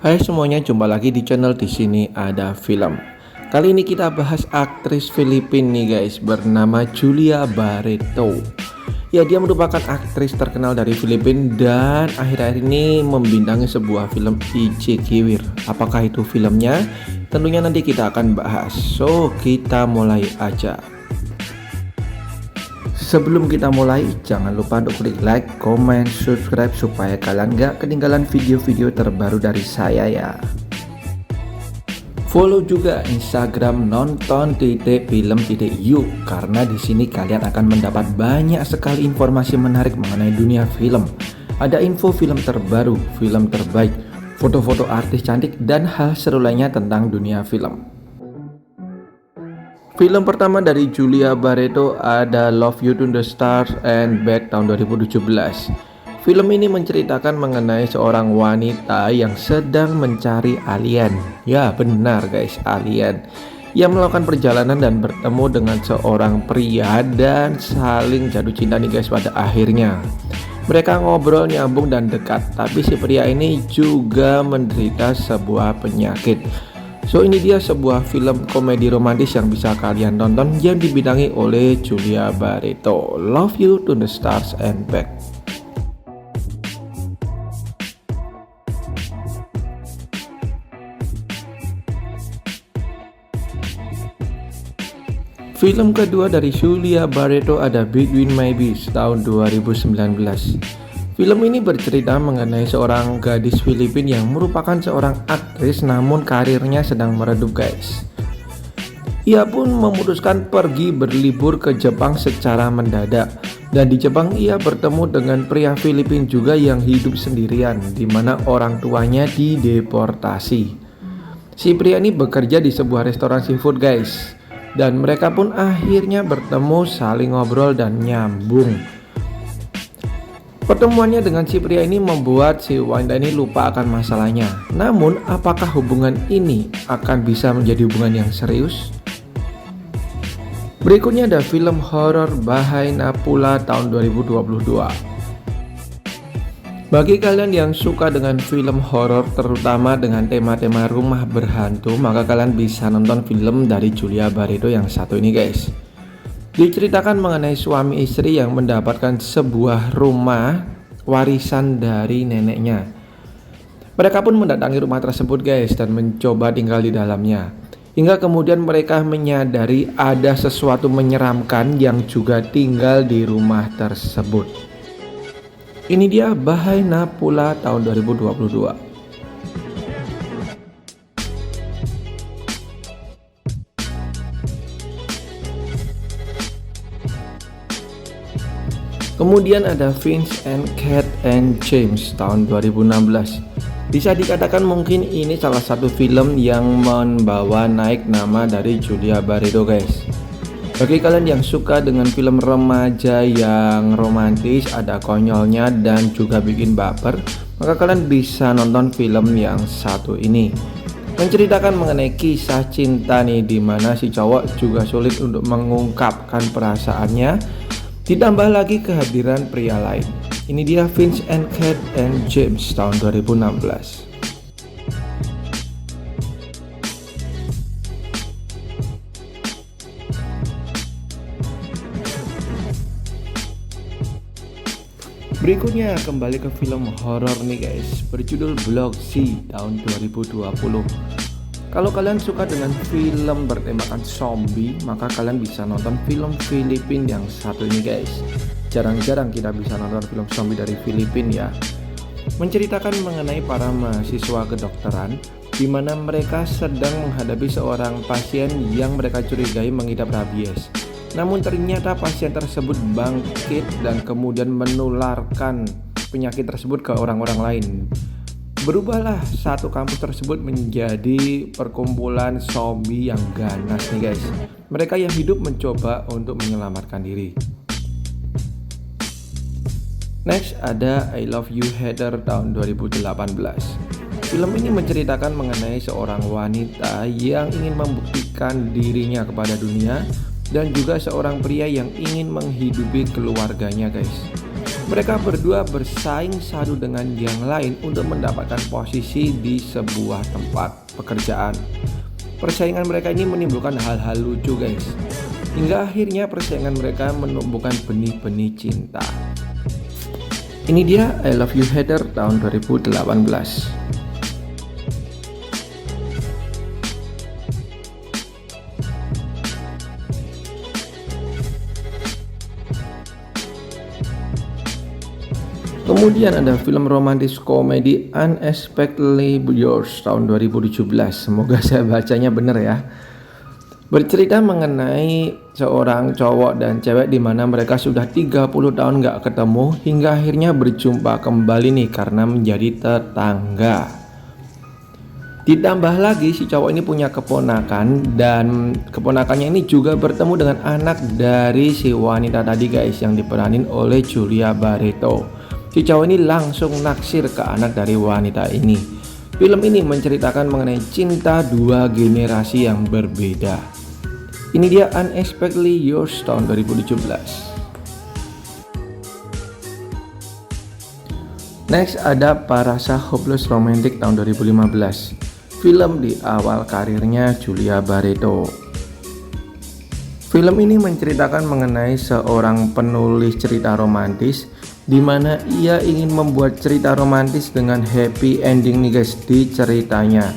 Hai semuanya, jumpa lagi di channel Di Sini Ada Film. Kali ini kita bahas aktris Filipina nih guys, bernama Julia Barreto. Ya, dia merupakan aktris terkenal dari Filipina dan akhir-akhir ini membintangi sebuah film Ichi Kiwir. Apakah itu filmnya? Tentunya nanti kita akan bahas. So, kita mulai aja. Sebelum kita mulai, jangan lupa untuk klik like, comment, subscribe supaya kalian gak ketinggalan video-video terbaru dari saya ya. Follow juga Instagram nonton.film.yuk karena di sini kalian akan mendapat banyak sekali informasi menarik mengenai dunia film. Ada info film terbaru, film terbaik, foto-foto artis cantik dan hal seru lainnya tentang dunia film. Film pertama dari Julia Barreto ada Love You to the Stars and Back tahun 2017. Film ini menceritakan mengenai seorang wanita yang sedang mencari alien. Ya benar guys, alien. Yang melakukan perjalanan dan bertemu dengan seorang pria dan saling jatuh cinta nih guys pada akhirnya. Mereka ngobrol nyambung dan dekat, tapi si pria ini juga menderita sebuah penyakit. So ini dia sebuah film komedi romantis yang bisa kalian tonton yang dibintangi oleh Julia Barreto, Love You to the Stars and Back. Film kedua dari Julia Barreto ada Between My Bees tahun 2019. Film ini bercerita mengenai seorang gadis Filipina yang merupakan seorang aktris namun karirnya sedang meredup guys. Ia pun memutuskan pergi berlibur ke Jepang secara mendadak. Dan di Jepang ia bertemu dengan pria Filipina juga yang hidup sendirian, di mana orang tuanya dideportasi. Si pria ini bekerja di sebuah restoran seafood guys. Dan mereka pun akhirnya bertemu, saling ngobrol dan nyambung. Pertemuannya dengan si pria ini membuat si wanita ini lupa akan masalahnya. Namun, apakah hubungan ini akan bisa menjadi hubungan yang serius? Berikutnya ada film horor Bahay na Pula tahun 2022. Bagi kalian yang suka dengan film horor, terutama dengan tema-tema rumah berhantu, maka kalian bisa nonton film dari Julia Barreto yang satu ini guys. Diceritakan mengenai suami istri yang mendapatkan sebuah rumah warisan dari neneknya. Mereka pun mendatangi rumah tersebut guys dan mencoba tinggal di dalamnya. Hingga kemudian mereka menyadari ada sesuatu menyeramkan yang juga tinggal di rumah tersebut. Ini dia Bahay na Pula tahun 2022. Kemudian ada Vince and Kate and James tahun 2016. Bisa dikatakan mungkin ini salah satu film yang membawa naik nama dari Julia Barreto guys. Bagi kalian yang suka dengan film remaja yang romantis, ada konyolnya dan juga bikin baper, maka kalian bisa nonton film yang satu ini. Menceritakan mengenai kisah cinta nih, dimana si cowok juga sulit untuk mengungkapkan perasaannya. Ditambah lagi kehadiran pria lain. Ini dia Vince and Kate and James tahun 2016. Berikutnya kembali ke film horor nih guys, berjudul Block C tahun 2020. Kalau kalian suka dengan film bertemakan zombie, maka kalian bisa nonton film Filipina yang satu ini guys. Jarang-jarang kita bisa nonton film zombie dari Filipina ya. Menceritakan mengenai para mahasiswa kedokteran, di mana mereka sedang menghadapi seorang pasien yang mereka curigai mengidap rabies. Namun ternyata pasien tersebut bangkit dan kemudian menularkan penyakit tersebut ke orang-orang lain. Berubahlah satu kampus tersebut menjadi perkumpulan zombie yang ganas nih guys. Mereka yang hidup mencoba untuk menyelamatkan diri. Next ada I Love You Heather tahun 2018. Film ini menceritakan mengenai seorang wanita yang ingin membuktikan dirinya kepada dunia dan juga seorang pria yang ingin menghidupi keluarganya guys. Mereka berdua bersaing satu dengan yang lain untuk mendapatkan posisi di sebuah tempat pekerjaan. Persaingan mereka ini menimbulkan hal-hal lucu guys. Hingga akhirnya persaingan mereka menumbuhkan benih-benih cinta. Ini dia I Love You Heather tahun 2018. Kemudian ada film romantis komedi Unexpectedly Yours tahun 2017. Semoga saya bacanya benar ya. Bercerita mengenai seorang cowok dan cewek di mana mereka sudah 30 tahun gak ketemu hingga akhirnya berjumpa kembali nih karena menjadi tetangga. Ditambah lagi si cowok ini punya keponakan dan keponakannya ini juga bertemu dengan anak dari si wanita tadi guys yang diperanin oleh Julia Barreto. Si cowok ini langsung naksir ke anak dari wanita ini. Film ini menceritakan mengenai cinta dua generasi yang berbeda. Ini dia Unexpectedly Yours tahun 2017. Next ada Parasa Hopeless Romantic tahun 2015. Film di awal karirnya Julia Barreto. Film ini menceritakan mengenai seorang penulis cerita romantis di mana ia ingin membuat cerita romantis dengan happy ending nih guys di ceritanya.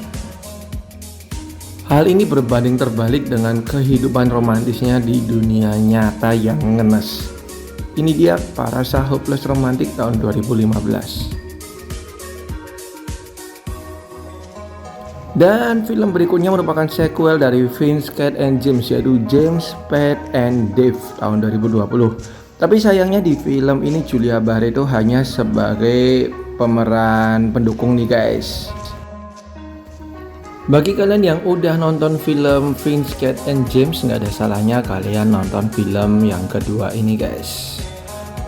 Hal ini berbanding terbalik dengan kehidupan romantisnya di dunia nyata yang ngenes. Ini dia Parasa Hopeless Romantic tahun 2015. Dan film berikutnya merupakan sequel dari Vince, Kate and James, yaitu James, Pat and Dave tahun 2020. Tapi sayangnya di film ini Julia Barreto hanya sebagai pemeran pendukung nih guys. Bagi kalian yang udah nonton film Vince, Kate and James, nggak ada salahnya kalian nonton film yang kedua ini guys.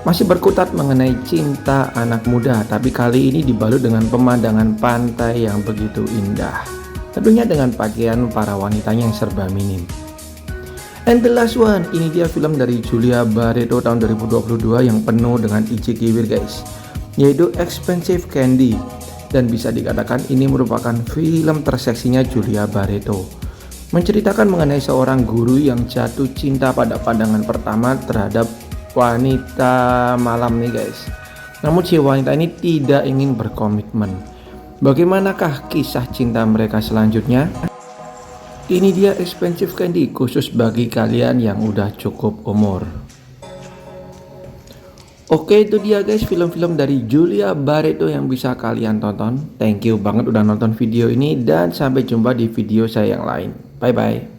Masih berkutat mengenai cinta anak muda, tapi kali ini dibalut dengan pemandangan pantai yang begitu indah. Tentunya dengan pakaian para wanitanya yang serba minim. And the last one, ini dia film dari Julia Barreto tahun 2022 yang penuh dengan icik kiwir guys, yaitu Expensive Candy. Dan bisa dikatakan ini merupakan film terseksinya Julia Barreto. Menceritakan mengenai seorang guru yang jatuh cinta pada pandangan pertama terhadap wanita malam nih guys. Namun si wanita ini tidak ingin berkomitmen. Bagaimanakah kisah cinta mereka selanjutnya? Ini dia Expensive Candy khusus bagi kalian yang udah cukup umur. Oke, itu dia guys film-film dari Julia Barreto yang bisa kalian tonton. Thank you banget udah nonton video ini dan sampai jumpa di video saya yang lain. Bye bye.